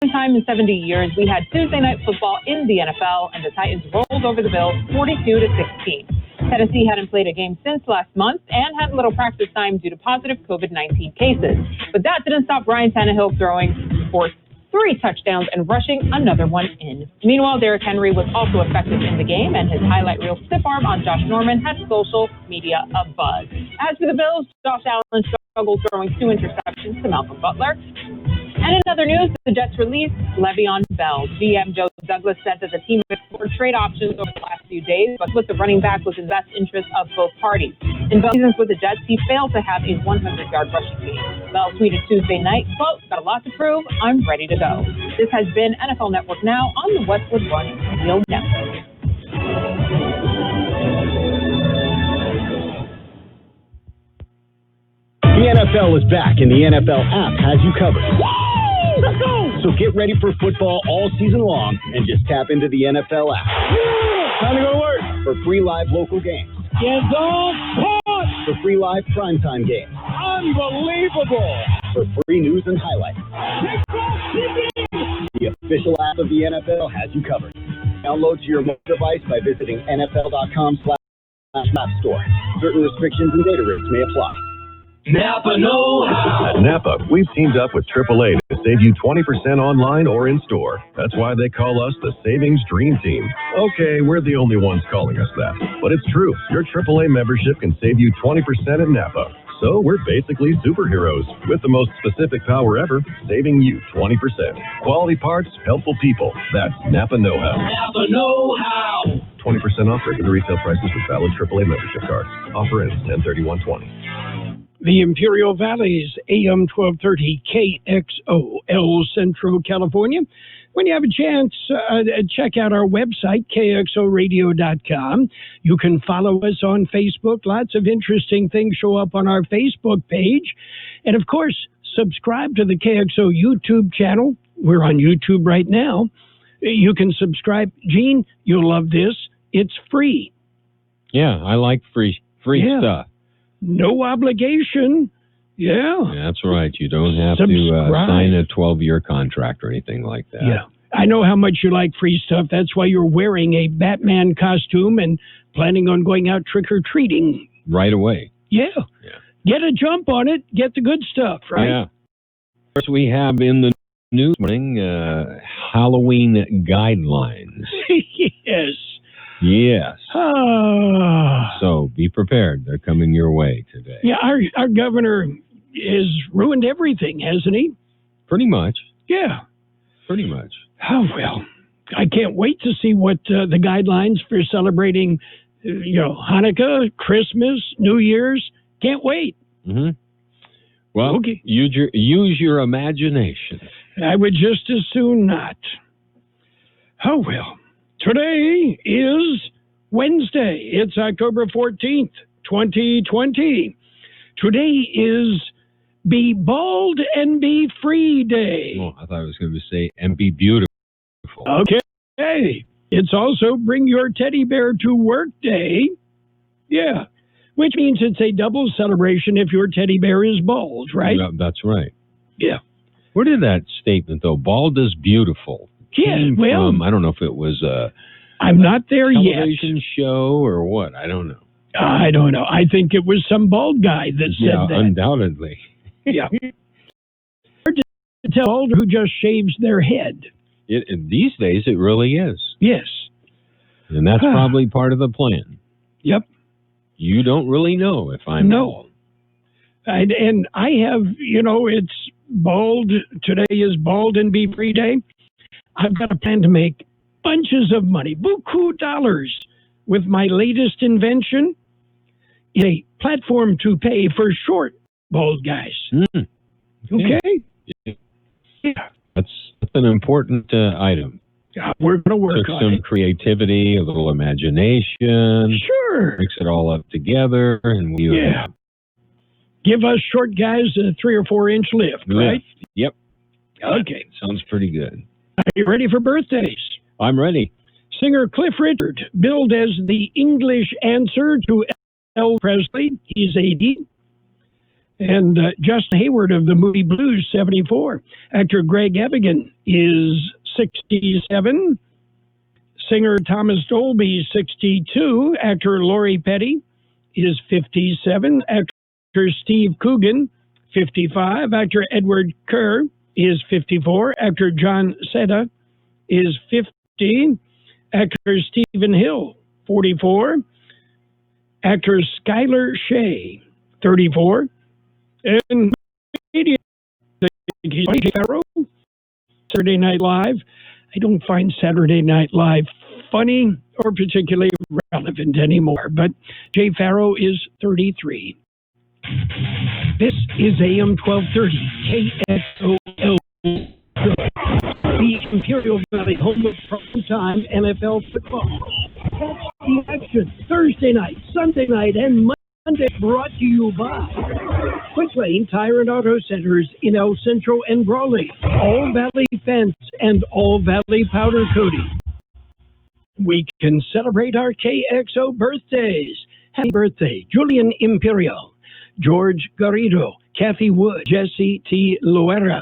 second time in 70 years, we had Tuesday night football in the NFL, and the Titans rolled over the Bills 42-16. Tennessee hadn't played a game since last month and had little practice time due to positive COVID-19 cases. But that didn't stop Ryan Tannehill throwing for 3 touchdowns and rushing another one in. Meanwhile, Derrick Henry was also effective in the game, and his highlight reel stiff arm on Josh Norman had social media abuzz. As for the Bills, Josh Allen struggled throwing 2 interceptions to Malcolm Butler. And in other news, the Jets released Le'Veon Bell. GM Joe Douglas said that the team explored trade options over the last few days, but with the running back was in the best interest of both parties. In Bell's seasons with the Jets, he failed to have a 100-yard rushing game. Bell tweeted Tuesday night, quote, "Got a lot to prove. I'm ready to go." This has been NFL Network Now on the Westwood One Radio Network. The NFL is back, and the NFL app has you covered. Let's go! So get ready for football all season long and just tap into the NFL app. Time to go to work. For free live local games. Get the push! For free live primetime games. Unbelievable! For free news and highlights. The official app of the NFL has you covered. Download to your mobile device by visiting NFL.com/app store. Certain restrictions and data rates may apply. Napa know-how. At Napa, we've teamed up with AAA to save you 20% online or in-store. That's why they call us the Savings Dream Team. Okay, we're the only ones calling us that. But it's true. Your AAA membership can save you 20% at Napa. So we're basically superheroes with the most specific power ever, saving you 20%. Quality parts, helpful people. That's Napa know-how. Napa know-how. 20% off regular retail prices with valid AAA membership cards. Offer ends 10/31/20. The Imperial Valley's AM 1230 KXO, El Centro, California. When you have a chance, check out our website, kxoradio.com. You can follow us on Facebook. Lots of interesting things show up on our Facebook page. And, of course, subscribe to the KXO YouTube channel. We're on YouTube right now. You can subscribe. Gene, you'll love this. It's free. Yeah, I like free stuff. No obligation. Yeah. That's right. You don't have to sign a 12-year contract or anything like that. Yeah. I know how much you like free stuff. That's why you're wearing a Batman costume and planning on going out trick-or-treating. Right away. Yeah. Get a jump on it. Get the good stuff, right? Yeah. Of course, we have in the news morning Halloween guidelines. Yes. Yes. So be prepared. They're coming your way today. Yeah, our governor has ruined everything, hasn't he? Pretty much. Yeah. Pretty much. Oh, well, I can't wait to see what the guidelines for celebrating, Hanukkah, Christmas, New Year's. Can't wait. Mm-hmm. Well, okay. Use your imagination. I would just as soon not. Oh, well. Today is Wednesday. It's October 14th, 2020. Today is Be Bald and Be Free Day. Oh, I thought I was going to say and Be Beautiful. Okay. It's also Bring Your Teddy Bear to Work Day. Yeah. Which means it's a double celebration if your teddy bear is bald, right? Yeah, that's right. Yeah. Where did that statement, though, bald is beautiful? Yeah, well, I don't know if it was a I'm not there yet. Television show or what? I don't know. I don't know. I think it was some bald guy that said that. Undoubtedly. Yeah. Hard to tell bald who just shaves their head. These days, it really is. Yes. And that's probably part of the plan. Yep. You don't really know if I'm bald. And I have, it's bald. Today is Bald and Be Free Day. I've got a plan to make bunches of money, buku dollars, with my latest invention, a platform to pay for short bald guys. Mm. Okay? Yeah. That's an important item. We're going to work Took on some it. Creativity, a little imagination. Sure. Mix it all up together. And give us short guys a 3 or 4 inch lift, right? Yep. Okay. Sounds pretty good. Are you ready for birthdays? I'm ready. Singer Cliff Richard, billed as the English answer to Elvis Presley. He's 80. And Justin Hayward of the movie Blues, 74. Actor Greg Evigan is 67. Singer Thomas Dolby, 62. Actor Lori Petty is 57. Actor Steve Coogan, 55. Actor Edward Kerr is 54. Actor John Seta is 50. Actor Stephen Hill, 44. Actor Skylar Shea, 34. And comedian Carroll, Saturday Night Live. I don't find Saturday Night Live funny or particularly relevant anymore, but Jay Farrow is 33. This is AM 1230 KXOL, the Imperial Valley home of prime-time NFL football. Catch the action Thursday night, Sunday night, and Monday, brought to you by Quick Lane Tire and Auto Centers in El Centro and Brawley, All Valley Fence, and All Valley Powder Coating. We can celebrate our KXO birthdays. Happy birthday, Julian Imperial, George Garrido, Kathy Wood, Jesse T. Loera,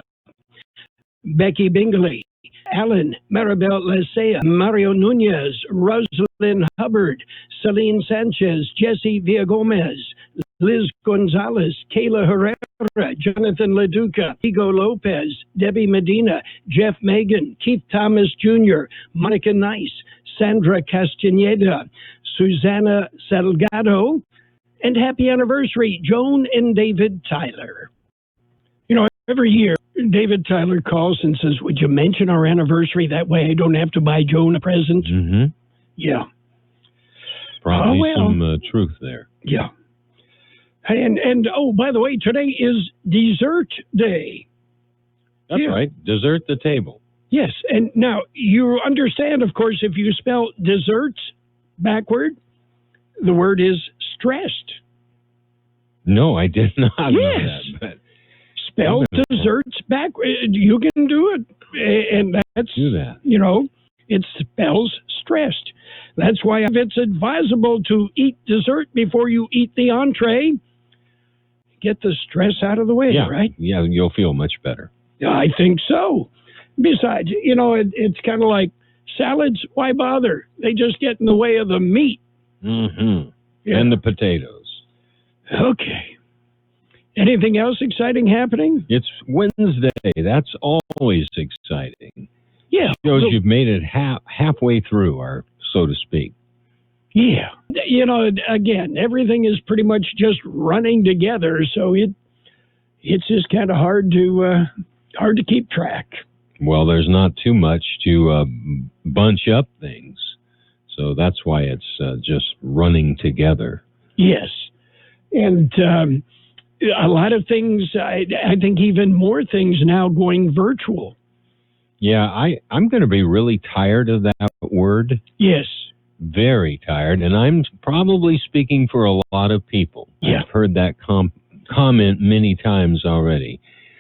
Becky Bingley, Alan Maribel Lecea, Mario Nunez, Rosalind Hubbard, Celine Sanchez, Jesse Villagomez, Liz Gonzalez, Kayla Herrera, Jonathan LaDuca, Hugo Lopez, Debbie Medina, Jeff Megan, Keith Thomas Jr., Monica Nice, Sandra Castaneda, Susanna Salgado, and happy anniversary, Joan and David Tyler. You know, every year, David Tyler calls and says, would you mention our anniversary? That way I don't have to buy Joan a present. Mm-hmm. Yeah. Probably some truth there. Yeah. And oh, by the way, today is dessert day. That's right. Dessert the table. Yes. And now you understand, of course, if you spell desserts backward, the word is stressed. No, I did not know that. But spell desserts backward. You can do it. And that's, do that. You know, it spells stressed. That's why if it's advisable to eat dessert before you eat the entree, get the stress out of the way, right? Yeah, you'll feel much better. I think so. Besides, you know, it's kind of like salads. Why bother? They just get in the way of the meat. Mm-hmm. Yeah. And the potatoes. Okay. Anything else exciting happening? It's Wednesday. That's always exciting. Yeah. Shows you've made it halfway through, or so to speak. Yeah. You know, again, everything is pretty much just running together, so it's just kind of hard to keep track. Well, there's not too much to bunch up things, so that's why it's just running together. Yes. And a lot of things, I think even more things now going virtual. Yeah, I'm going to be really tired of that word. Yes. Very tired, and I'm probably speaking for a lot of people. Yeah. I've heard that comment many times already.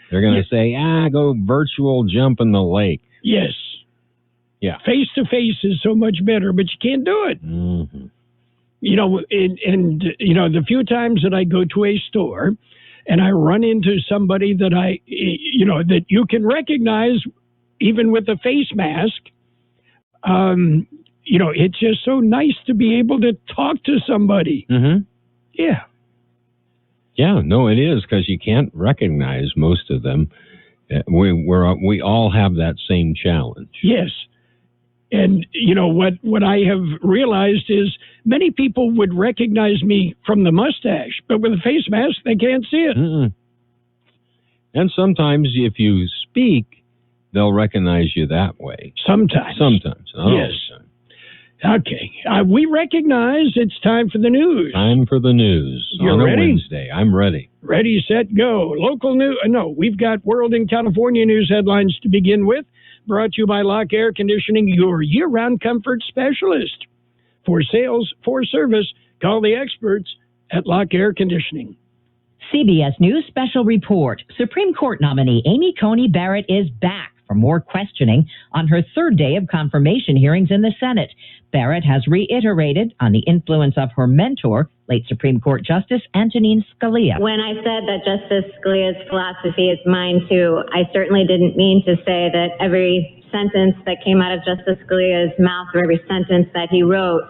They're going to say, go virtual, jump in the lake. Yes. Yeah. Face-to-face is so much better, but you can't do it. Mm-hmm. You know, and you know, the few times that I go to a store and I run into somebody that that you can recognize even with a face mask, you know, it's just so nice to be able to talk to somebody. Mm-hmm. Yeah. Yeah, no, it is, because you can't recognize most of them. We all have that same challenge. Yes. And, you know, what I have realized is many people would recognize me from the mustache, but with a face mask, they can't see it. Mm-mm. And sometimes if you speak, they'll recognize you that way. Sometimes. Not yes. all the time. Okay. We recognize it's time for the news. Time for the news. You're on ready? A Wednesday. I'm ready. Ready, set, go. Local news. No, we've got World and California news headlines to begin with. Brought to you by Lock Air Conditioning, your year-round comfort specialist. For sales, for service, call the experts at Lock Air Conditioning. CBS News Special Report. Supreme Court nominee Amy Coney Barrett is back for more questioning on her third day of confirmation hearings in the Senate. Barrett has reiterated on the influence of her mentor, late Supreme Court Justice Antonin Scalia. When I said that Justice Scalia's philosophy is mine too, I certainly didn't mean to say that every sentence that came out of Justice Scalia's mouth or every sentence that he wrote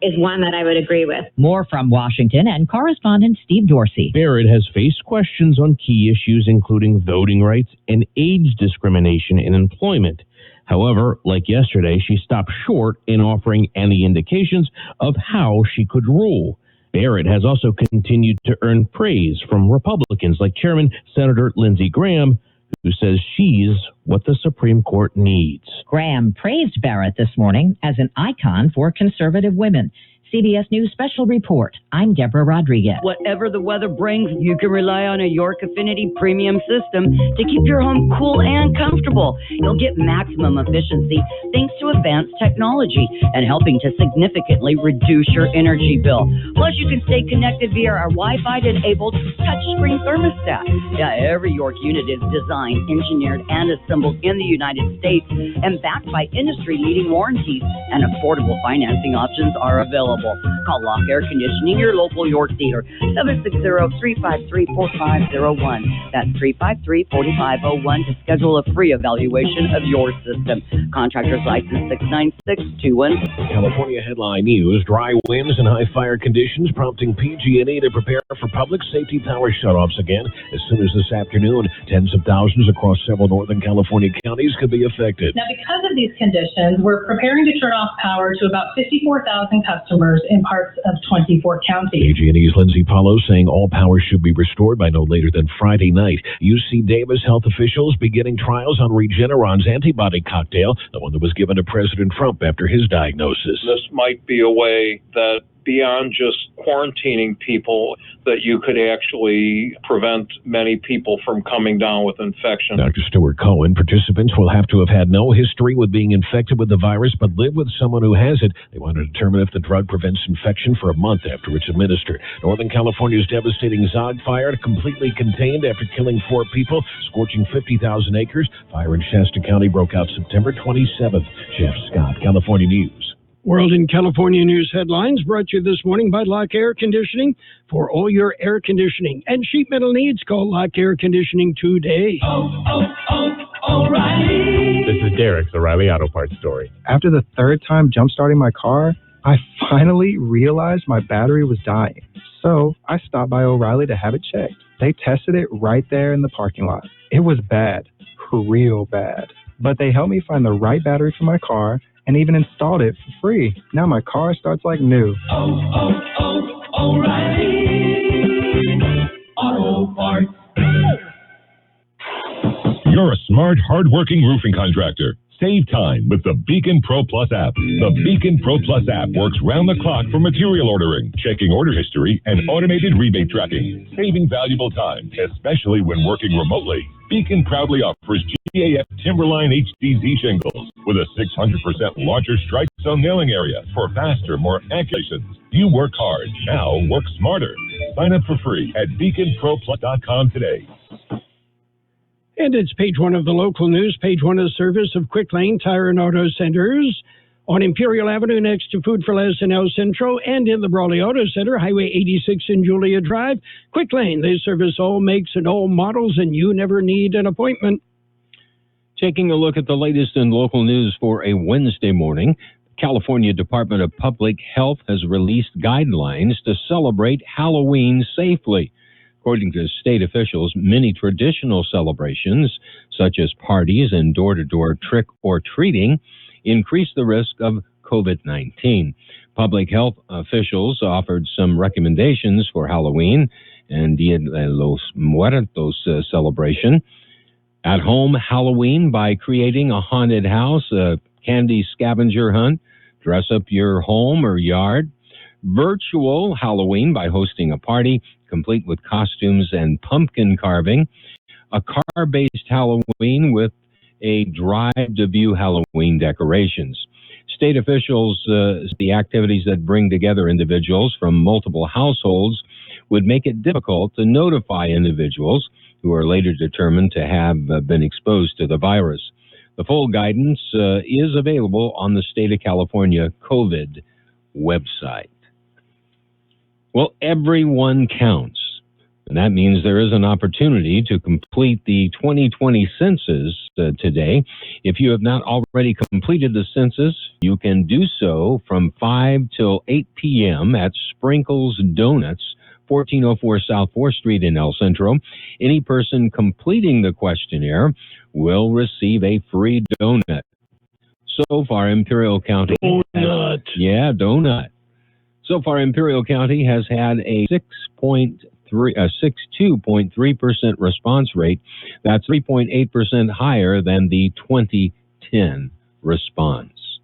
is one that I would agree with. More from Washington and correspondent Steve Dorsey. Barrett has faced questions on key issues including voting rights and age discrimination in employment. However, like yesterday, she stopped short in offering any indications of how she could rule. Barrett has also continued to earn praise from Republicans like Chairman Senator Lindsey Graham, who says she's what the Supreme Court needs. Graham praised Barrett this morning as an icon for conservative women. CBS News Special Report. I'm Deborah Rodriguez. Whatever the weather brings, you can rely on a York Affinity premium system to keep your home cool and comfortable. You'll get maximum efficiency thanks to advanced technology and helping to significantly reduce your energy bill. Plus, you can stay connected via our Wi-Fi-enabled touchscreen thermostat. Yeah, every York unit is designed, engineered, and assembled in the United States and backed by industry-leading warranties, and affordable financing options are available. Call Lock Air Conditioning, your local York dealer, 760-353-4501. That's 353-4501 to schedule a free evaluation of your system. Contractor's license 69621. California headline news: dry winds and high fire conditions prompting PG&E to prepare for public safety power shutoffs again. As soon as this afternoon, tens of thousands across several Northern California counties could be affected. Now, because of these conditions, we're preparing to turn off power to about 54,000 customers in parts of 24 counties. PG&E's Lindsay Paulo saying all power should be restored by no later than Friday night. UC Davis health officials beginning trials on Regeneron's antibody cocktail, the one that was given to President Trump after his diagnosis. This might be a way that beyond just quarantining people, that you could actually prevent many people from coming down with infection. Dr. Stuart Cohen, participants will have to have had no history with being infected with the virus, but live with someone who has it. They want to determine if the drug prevents infection for a month after it's administered. Northern California's devastating Zog fire completely contained after killing 4 people, scorching 50,000 acres. Fire in Shasta County broke out September 27th. Jeff Scott, California News. World in California News headlines brought to you this morning by Lock Air Conditioning. For all your air conditioning and sheet metal needs, call Lock Air Conditioning today. O'Reilly. This is Derek's O'Reilly Auto Parts story. After the third time jump-starting my car, I finally realized my battery was dying. So I stopped by O'Reilly to have it checked. They tested it right there in the parking lot. It was bad, real bad. But they helped me find the right battery for my car and even installed it for free. Now my car starts like new. O'Reilly Auto Parts. You're a smart, hard-working roofing contractor. Save time with the Beacon Pro Plus app. The Beacon Pro Plus app works round the clock for material ordering, checking order history, and automated rebate tracking, saving valuable time, especially when working remotely. Beacon proudly offers GAF Timberline HDZ shingles with a 600% larger strike zone nailing area for faster, more accurate. You work hard, now work smarter. Sign up for free at beaconproplus.com today. And it's page 1 of the local news, page 1 of the service of Quick Lane Tire and Auto Centers on Imperial Avenue next to Food for Less in El Centro, and in the Brawley Auto Center, Highway 86 in Julia Drive. Quick Lane, they service all makes and all models, and you never need an appointment. Taking a look at the latest in local news for a Wednesday morning, California Department of Public Health has released guidelines to celebrate Halloween safely. According to state officials, many traditional celebrations, such as parties and door-to-door trick-or-treating, increase the risk of COVID-19. Public health officials offered some recommendations for Halloween and Dia de los Muertos celebration. At-home Halloween by creating a haunted house, a candy scavenger hunt, dress up your home or yard. Virtual Halloween by hosting a party, complete with costumes and pumpkin carving. A car-based Halloween with a drive-to-view Halloween decorations. State officials, the activities that bring together individuals from multiple households would make it difficult to notify individuals who are later determined to have been exposed to the virus. The full guidance is available on the State of California COVID website. Well, everyone counts, and that means there is an opportunity to complete the 2020 census today. If you have not already completed the census, you can do so from 5 till 8 p.m. at Sprinkles Donuts, 1404 South 4th Street in El Centro. Any person completing the questionnaire will receive a free donut. So far, Imperial County... Donut. Donut. So far, Imperial County has had a 62.3% response rate. That's 3.8% higher than the 2010 response.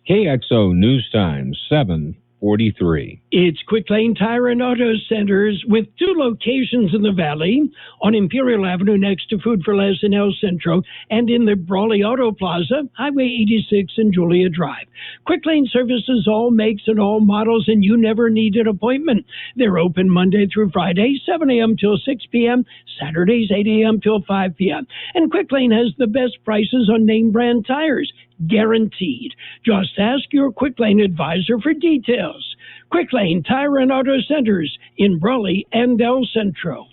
KXO News Time, 7:43. It's Quick Lane Tire and Auto Centers with 2 locations in the Valley, on Imperial Avenue next to Food for Less in El Centro, and in the Brawley Auto Plaza, Highway 86 and Julia Drive. Quick Lane services all makes and all models, and you never need an appointment. They're open Monday through Friday, 7 a.m. till 6 p.m., Saturdays 8 a.m. till 5 p.m. And Quick Lane has the best prices on name brand tires, guaranteed. Just ask your Quick Lane advisor for details. Quick Lane Tire and Auto Centers in Brawley and El Centro.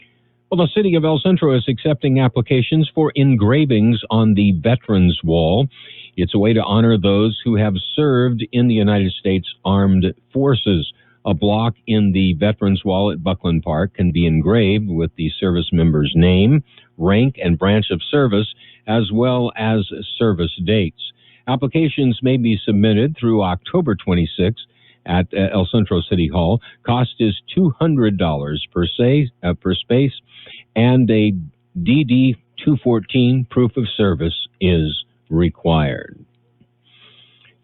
Well, the city of El Centro is accepting applications for engravings on the Veterans Wall. It's a way to honor those who have served in the United States Armed Forces. A block in the Veterans Wall at Buckley Park can be engraved with the service member's name, rank, and branch of service, as well as service dates. Applications may be submitted through October 26th at El Centro City Hall. Cost is $200 per space, and a DD-214 proof of service is required.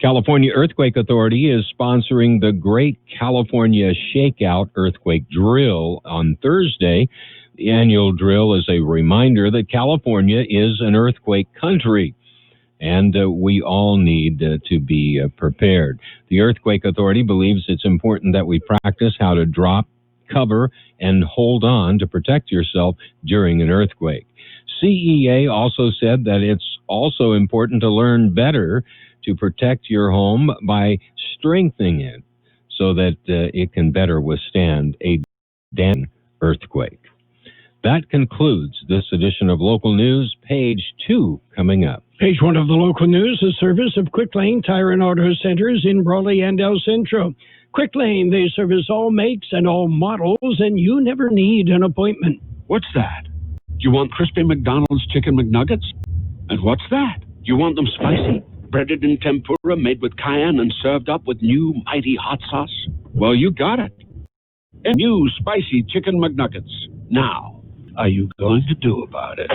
California Earthquake Authority is sponsoring the Great California Shakeout Earthquake Drill on Thursday. The annual drill is a reminder that California is an earthquake country, and we all need to be prepared. The Earthquake Authority believes it's important that we practice how to drop, cover, and hold on to protect yourself during an earthquake. CEA also said that it's also important to learn better to protect your home by strengthening it so that it can better withstand a damaging earthquake. That concludes this edition of Local News. Page 2 coming up. Page 1 of the local news, a service of Quick Lane Tire and Auto Centers in Brawley and El Centro. Quick Lane, they service all makes and all models, and you never need an appointment. What's that? Do you want crispy McDonald's chicken McNuggets? And what's that? Do you want them spicy? Breaded in tempura, made with cayenne and served up with new mighty hot sauce? Well, you got it. And new spicy chicken McNuggets. Now, are you going to do about it?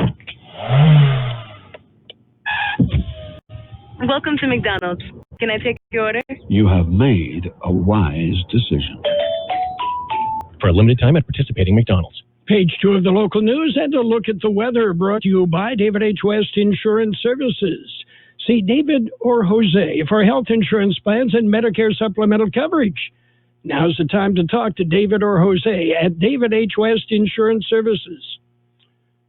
Welcome to McDonald's. Can I take your order? You have made a wise decision. For a limited time at participating McDonald's. Page 2 of the local news and a look at the weather brought to you by David H. West Insurance Services. See David or Jose for health insurance plans and Medicare supplemental coverage. Now's the time to talk to David or Jose at David H. West Insurance Services.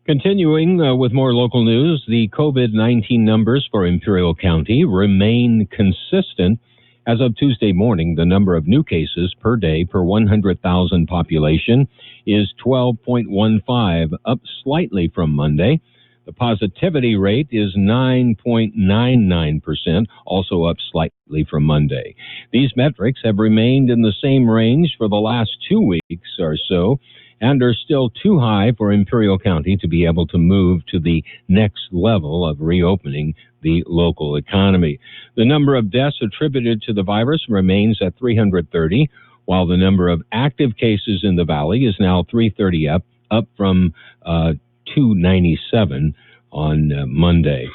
Continuing with more local news, the COVID-19 numbers for Imperial County remain consistent. As of Tuesday morning, the number of new cases per day per 100,000 population is 12.15, up slightly from Monday. The positivity rate is 9.99%, also up slightly from Monday. These metrics have remained in the same range for the last 2 weeks or so, and are still too high for Imperial County to be able to move to the next level of reopening the local economy. The number of deaths attributed to the virus remains at 330, while the number of active cases in the valley is now 330 up from 297 on Monday.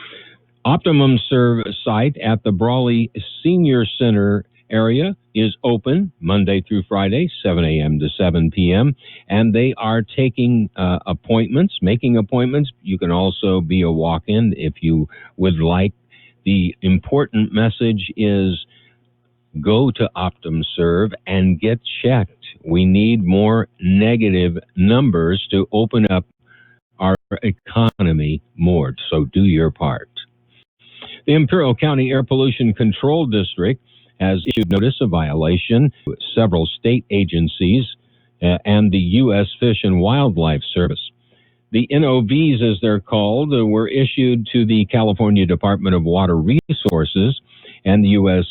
Optimum Serve site at the Brawley Senior Center area is open Monday through Friday, 7 a.m. to 7 p.m., and they are taking making appointments. You can also be a walk-in if you would like. The important message is go to OptumServe and get checked. We need more negative numbers to open up our economy more, so do your part. The Imperial County Air Pollution Control District has issued notice of violation to several state agencies and the U.S. Fish and Wildlife Service. The NOVs, as they're called, were issued to the California Department of Water Resources and the U.S.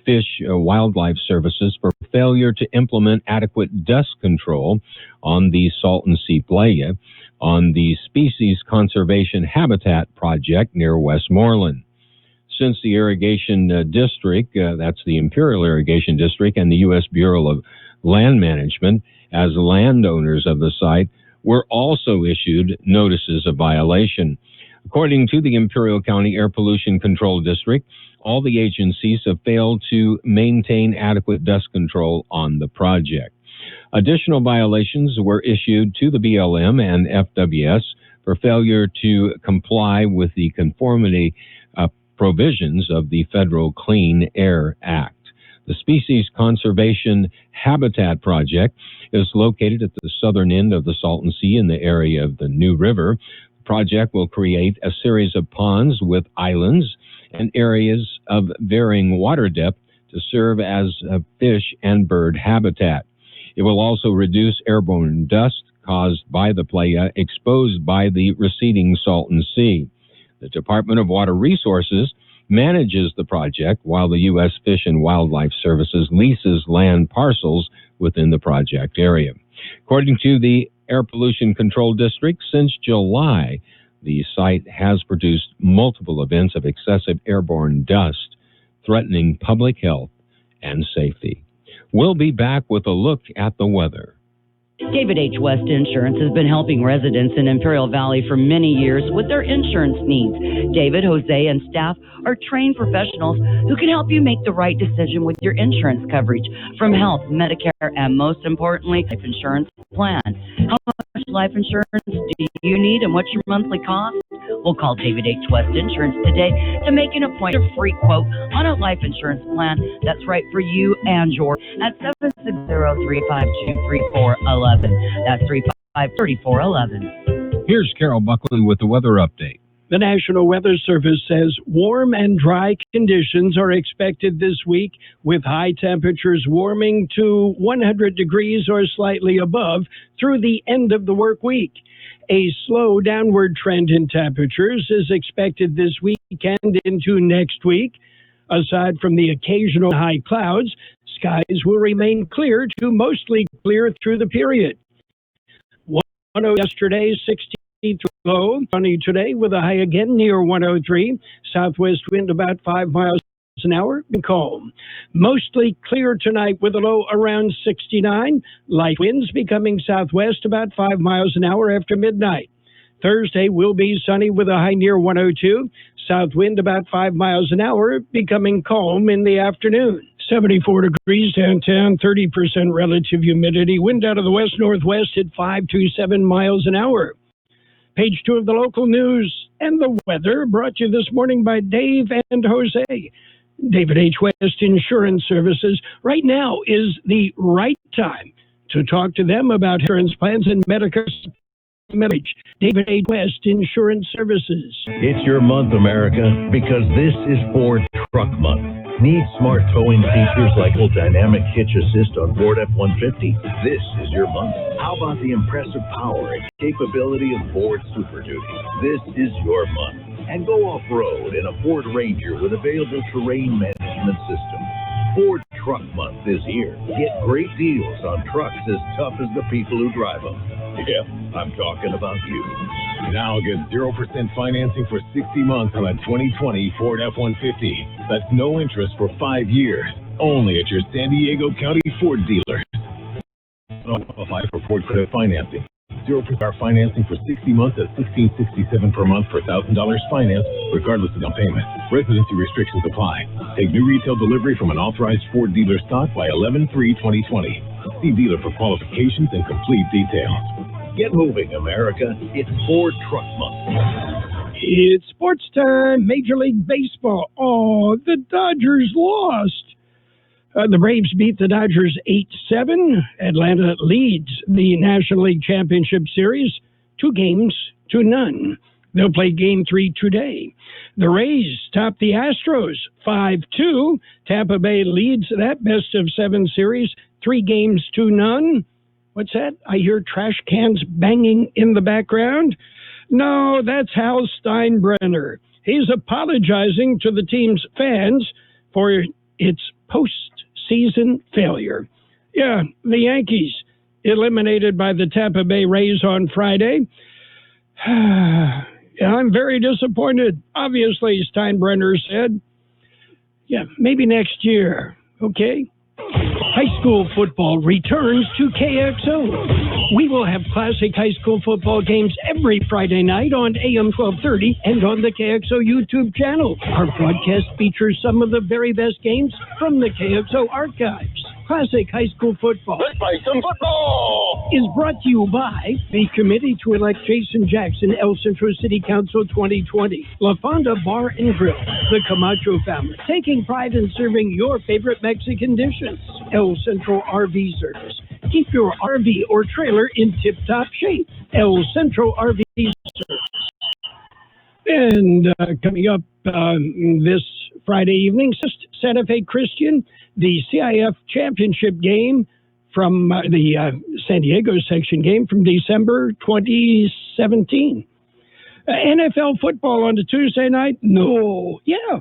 Fish Wildlife Services for failure to implement adequate dust control on the Salton Sea playa on the Species Conservation Habitat Project near Westmoreland. Since the Irrigation District, that's the Imperial Irrigation District, and the U.S. Bureau of Land Management, as landowners of the site, were also issued notices of violation. According to the Imperial County Air Pollution Control District, all the agencies have failed to maintain adequate dust control on the project. Additional violations were issued to the BLM and FWS for failure to comply with the conformity provisions of the Federal Clean Air Act. The Species Conservation Habitat Project is located at the southern end of the Salton Sea in the area of the New River. The project will create a series of ponds with islands and areas of varying water depth to serve as a fish and bird habitat. It will also reduce airborne dust caused by the playa exposed by the receding Salton Sea. The Department of Water Resources manages the project while the U.S. Fish and Wildlife Services leases land parcels within the project area. According to the Air Pollution Control District, since July, the site has produced multiple events of excessive airborne dust, threatening public health and safety. We'll be back with a look at the weather. David H. West Insurance has been helping residents in Imperial Valley for many years with their insurance needs. David, Jose, and staff are trained professionals who can help you make the right decision with your insurance coverage, from health, Medicare, and most importantly, life insurance plan. How much life insurance do you need and what's your monthly cost? We'll call David H. West Insurance today to make an appointment, a free quote on a life insurance plan that's right for you and yours at 760-352-3411. That's 353-3411. Here's Carroll Buckley with the weather update. The National Weather Service says warm and dry conditions are expected this week, with high temperatures warming to 100 degrees or slightly above through the end of the work week. A slow downward trend in temperatures is expected this weekend into next week. Aside from the occasional high clouds, skies will remain clear to mostly clear through the period. 100 yesterday, 63 low. Sunny today with a high again near 103. Southwest wind about 5 miles an hour and calm. Mostly clear tonight with a low around 69. Light winds becoming southwest about 5 miles an hour after midnight. Thursday will be sunny with a high near 102. South wind about 5 miles an hour, becoming calm in the afternoon. 74 degrees downtown, 30% relative humidity. Wind out of the west-northwest at 5 to 7 miles an hour. Page 2 of the local news and the weather, brought to you this morning by Dave and Jose. David H. West Insurance Services. Right now is the right time to talk to them about insurance plans and Medicare. David H. West Insurance Services. It's your month, America, because this is Ford Truck Month. Need smart towing features like dynamic hitch assist on Ford F-150? This is your month. How about the impressive power and capability of Ford Super Duty? This is your month. And go off-road in a Ford Ranger with available terrain management system. Ford Truck Month is here. Get great deals on trucks as tough as the people who drive them. Yeah, I'm talking about you. Now get 0% financing for 60 months on a 2020 Ford F-150. That's no interest for 5 years. Only at your San Diego County Ford dealers. Apply for Ford credit financing. 0% financing for 60 months at $1,667 per month for $1,000 finance, regardless of down payment. Residency restrictions apply. Take new retail delivery from an authorized Ford dealer stock by 11/3/2020. See dealer for qualifications and complete details. Get moving, America. It's Ford Truck Month. It's sports time. Major League Baseball. Oh, the Dodgers lost. The Braves beat the Dodgers 8-7. Atlanta leads the National League Championship Series 2-0. They'll play Game 3 today. The Rays top the Astros 5-2. Tampa Bay leads that best-of-7 series 3-0. What's that? I hear trash cans banging in the background. No, that's Hal Steinbrenner. He's apologizing to the team's fans for its postseason failure. Yeah, the Yankees eliminated by the Tampa Bay Rays on Friday. I'm very disappointed, obviously, Steinbrenner said. Yeah, maybe next year, okay? High school football returns to KXO. We will have classic high school football games every Friday night on AM 1230 and on the KXO YouTube channel. Our broadcast features some of the very best games from the KXO archives. Classic high school football. Let's play some football! Is brought to you by the Committee to Elect Jason Jackson, El Centro City Council 2020, La Fonda Bar and Grill, the Camacho family, taking pride in serving your favorite Mexican dishes, El Centro RV Service. Keep your RV or trailer in tip-top shape, El Centro RV Service. And coming up this Friday evening, Santa Fe Christian, the CIF championship game from the San Diego section game from December 2017. NFL football on the Tuesday night? No. Yeah.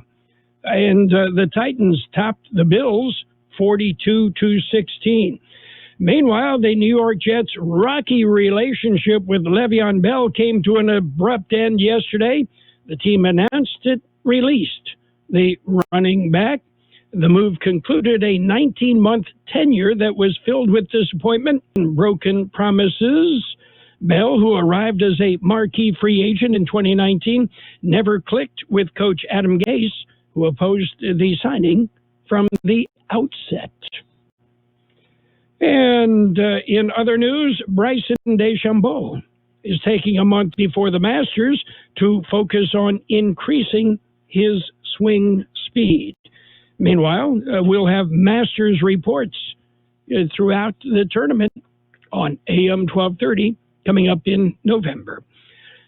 And the Titans topped the Bills 42-16. Meanwhile, the New York Jets' rocky relationship with Le'Veon Bell came to an abrupt end yesterday. The team announced it released the running back. The move concluded a 19-month tenure that was filled with disappointment and broken promises. Bell, who arrived as a marquee free agent in 2019, never clicked with coach Adam Gase, who opposed the signing from the outset. And in other news, Bryson DeChambeau is taking a month before the Masters to focus on increasing his swing speed. Meanwhile, we'll have Masters reports throughout the tournament on AM 1230 coming up in November.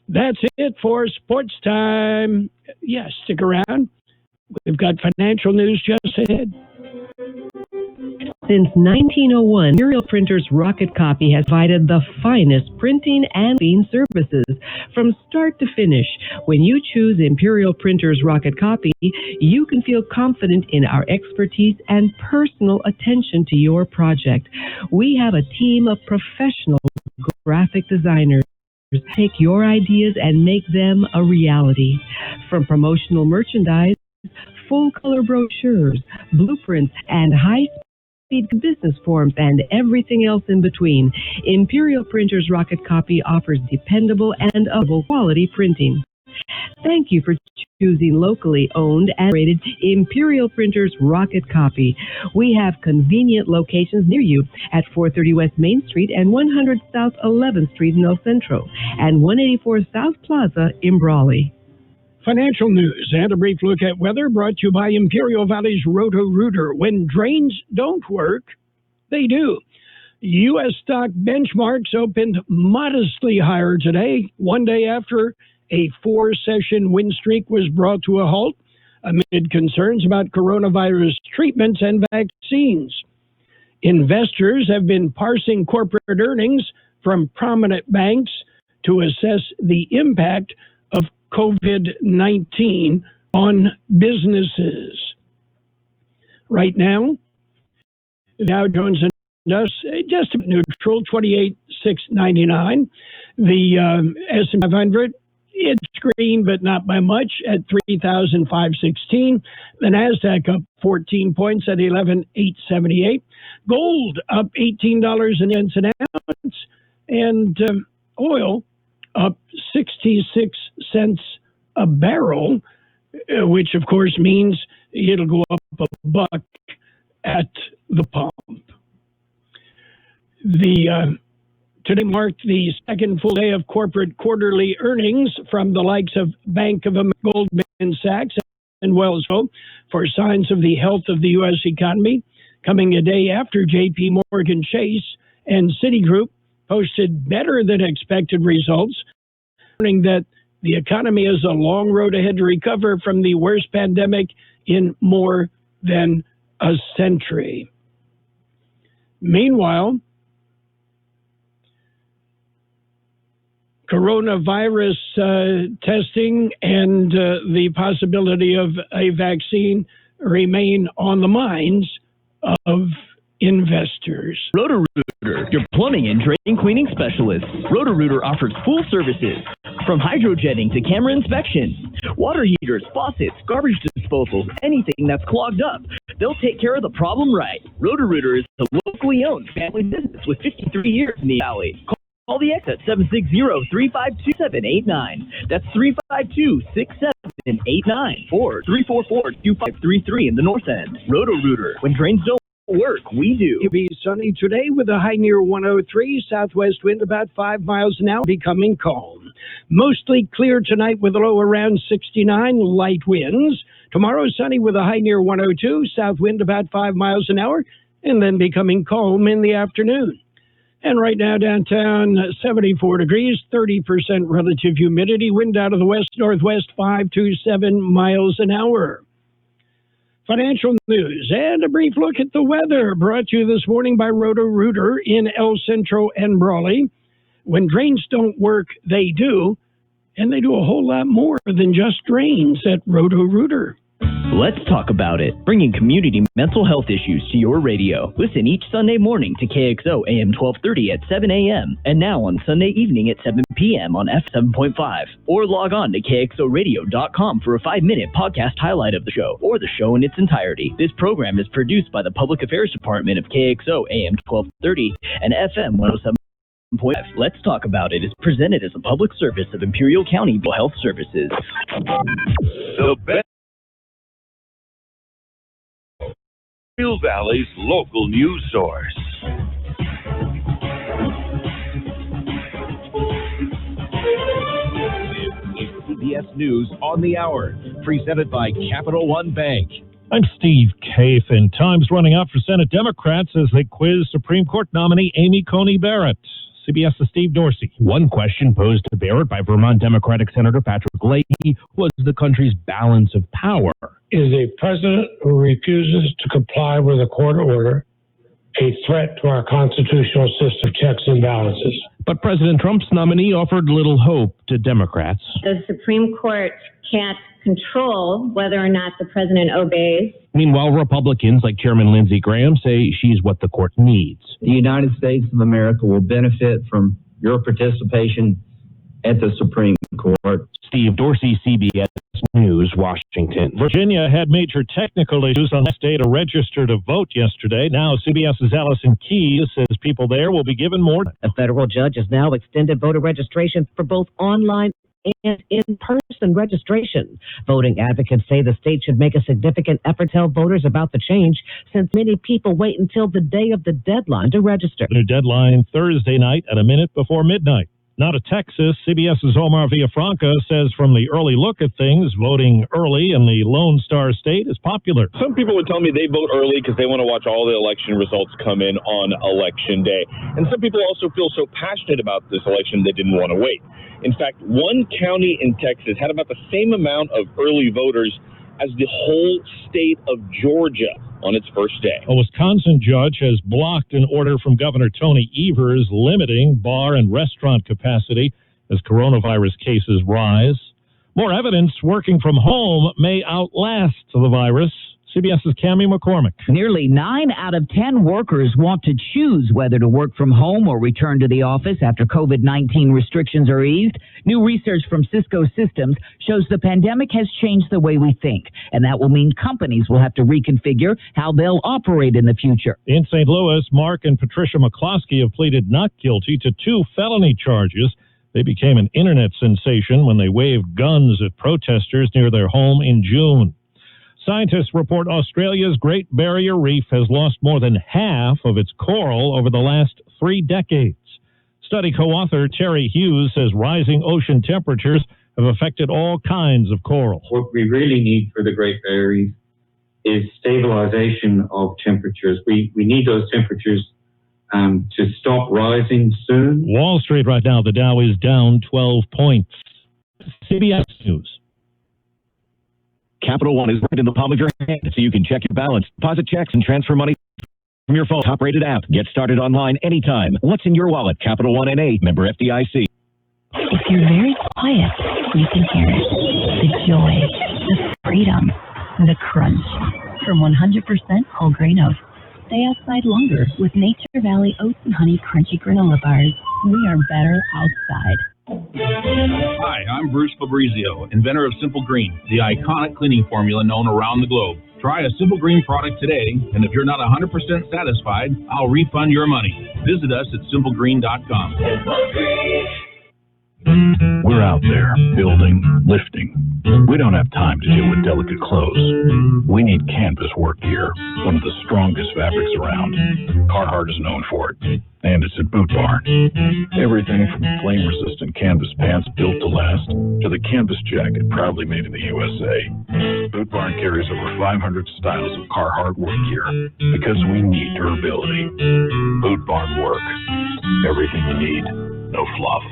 That's it for Sports Time. Yeah, stick around. We've got financial news just ahead. Since 1901, Imperial Printers Rocket Copy has provided the finest printing and copying services from start to finish. When you choose Imperial Printers Rocket Copy, you can feel confident in our expertise and personal attention to your project. We have a team of professional graphic designers. Take your ideas and make them a reality. From promotional merchandise, full-color brochures, blueprints, and high-speed business forms, and everything else in between, Imperial Printers Rocket Copy offers dependable and affordable quality printing. Thank you for choosing locally owned and rated Imperial Printers Rocket Copy. We have convenient locations near you at 430 West Main Street and 100 South 11th Street in El Centro and 184 South Plaza in Brawley. Financial news and a brief look at weather brought to you by Imperial Valley's Roto-Rooter. When drains don't work, they do. U.S. stock benchmarks opened modestly higher today, one day after a 4-session win streak was brought to a halt amid concerns about coronavirus treatments and vaccines. Investors have been parsing corporate earnings from prominent banks to assess the impact of COVID-19 on businesses. Right now, the Dow Jones Industrial just neutral, 28,699. The S&P 500, it's green, but not by much at 3,516. The Nasdaq up 14 points at 11,878. Gold up $18 an ounce, and oil up 66 cents a barrel, which of course means it'll go up $1 at the pump. Today marked the second full day of corporate quarterly earnings from the likes of Bank of America, Goldman Sachs, and Wells Fargo for signs of the health of the U.S. economy, coming a day after J.P. Morgan Chase and Citigroup posted better than expected results, warning that The economy has a long road ahead to recover from the worst pandemic in more than a century. Meanwhile, coronavirus testing and the possibility of a vaccine remain on the minds of investors. Roto-Rooter, your plumbing and drain cleaning specialist. Roto-Rooter offers full services, from hydrojetting to camera inspection, water heaters, faucets, garbage disposals, anything that's clogged up. They'll take care of the problem right. Roto-Rooter is a locally owned family business with 53 years in the valley. Call the X at 760-352-6789. That's 352-6789 or 344-2533 in the north end. Roto-Rooter. When drains don't work, we do. It'll be sunny today with a high near 103, southwest wind about 5 miles an hour, becoming calm. Mostly clear tonight with a low around 69, light winds. Tomorrow sunny with a high near 102, south wind about 5 miles an hour, and then becoming calm in the afternoon. And right now downtown, 74 degrees, 30% relative humidity, wind out of the west-northwest 5 to 7 miles an hour. Financial news and a brief look at the weather brought to you this morning by Roto-Rooter in El Centro and Brawley. When drains don't work, they do, and they do a whole lot more than just drains at Roto-Rooter. Let's talk about it. Bringing community mental health issues to your radio. Listen each Sunday morning to Kxo AM 1230 at 7 a.m. and now on Sunday evening at 7 p.m. on F7.5. Or log on to kxoradio.com for a 5-minute podcast highlight of the show or the show in its entirety. This program is produced by the Public Affairs Department of Kxo AM 1230 and FM 107.5. Let's Talk About It is presented as a public service of Imperial County Mental Health Services. The best Hill Valley's local news source. CBS News on the Hour, presented by Capital One Bank. I'm Steve Kathan. Time's running out for Senate Democrats as they quiz Supreme Court nominee Amy Coney Barrett. CBS's Steve Dorsey. One question posed to Barrett by Vermont Democratic Senator Patrick Leahy was the country's balance of power. Is a president who refuses to comply with a court order a threat to our constitutional system of checks and balances? But President Trump's nominee offered little hope to Democrats. The Supreme Court can't control whether or not the president obeys. Meanwhile, Republicans like Chairman Lindsey Graham say she's what the court needs. The United States of America will benefit from your participation at the Supreme Court. Steve Dorsey, CBS News, Washington. Virginia had major technical issues on last day to register to vote yesterday. Now CBS's Allison Keyes says people there will be given more. A federal judge has now extended voter registration for both online and in-person registration. Voting advocates say the state should make a significant effort to tell voters about the change, since many people wait until the day of the deadline to register. The deadline Thursday night at a minute before midnight. Now to Texas, CBS's Omar Villafranca says from the early look at things, voting early in the Lone Star State is popular. Some people would tell me they vote early because they want to watch all the election results come in on Election Day. And some people also feel so passionate about this election they didn't want to wait. In fact, one county in Texas had about the same amount of early voters as the whole state of Georgia on its first day. A Wisconsin judge has blocked an order from Governor Tony Evers limiting bar and restaurant capacity as coronavirus cases rise. More evidence working from home may outlast the virus. CBS's Cammie McCormick. Nearly 9 out of 10 workers want to choose whether to work from home or return to the office after COVID-19 restrictions are eased. New research from Cisco Systems shows the pandemic has changed the way we think, and that will mean companies will have to reconfigure how they'll operate in the future. In St. Louis, Mark and Patricia McCloskey have pleaded not guilty to 2 felony charges. They became an internet sensation when they waved guns at protesters near their home in June. Scientists report Australia's Great Barrier Reef has lost more than half of its coral over the last 3 decades. Study co-author Terry Hughes says rising ocean temperatures have affected all kinds of coral. What we really need for the Great Barrier Reef is stabilization of temperatures. We need those temperatures to stop rising soon. Wall Street right now, the Dow is down 12 points. CBS News. Capital One is right in the palm of your hand, so you can check your balance, deposit checks, and transfer money from your phone. Top-rated app. Get started online anytime. What's in your wallet? Capital One N.A. Member FDIC. If you're very quiet, you can hear it. The joy, the freedom, the crunch. From 100% whole grain oats. Stay outside longer with Nature Valley Oats and Honey Crunchy Granola Bars. We are better outside. Hi, I'm Bruce Fabrizio, inventor of Simple Green, the iconic cleaning formula known around the globe. Try a Simple Green product today, and if you're not 100% satisfied, I'll refund your money. Visit us at simplegreen.com. We're out there, building, lifting. We don't have time to deal with delicate clothes. We need canvas work gear, one of the strongest fabrics around. Carhartt is known for it, and it's at Boot Barn. Everything from flame-resistant canvas pants built to last, to the canvas jacket proudly made in the USA. Boot Barn carries over 500 styles of Carhartt work gear, because we need durability. Boot Barn work. Everything you need, no fluff.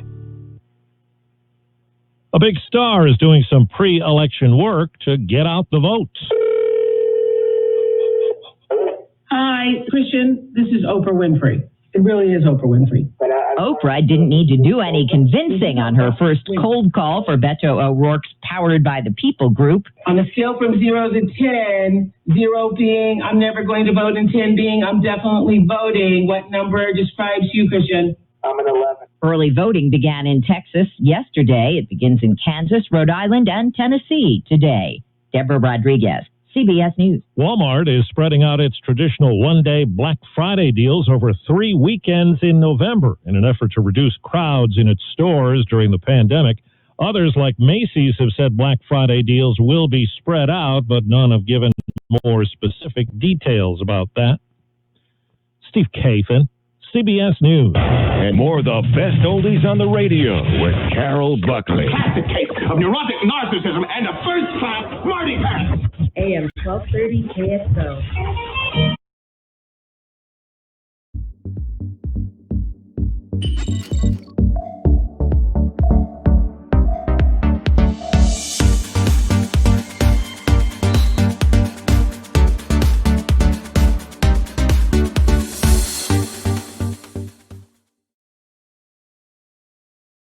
A big star is doing some pre-election work to get out the votes. Hi, Christian. This is Oprah Winfrey. It really is Oprah Winfrey. Oprah didn't need to do any convincing on her first cold call for Beto O'Rourke's Powered by the People group. On a scale from 0 to 10, 0 being I'm never going to vote and 10 being I'm definitely voting, what number describes you, Christian? I'm an 11. Early voting began in Texas yesterday. It begins in Kansas, Rhode Island, and Tennessee today. Deborah Rodriguez, CBS News. Walmart is spreading out its traditional one-day Black Friday deals over 3 weekends in November in an effort to reduce crowds in its stores during the pandemic. Others, like Macy's, have said Black Friday deals will be spread out, but none have given more specific details about that. Steve Kathan, CBS News. And more of the best oldies on the radio with Carroll Buckley. Classic case of neurotic narcissism and a first-class smarty pants. AM 1230 KXO.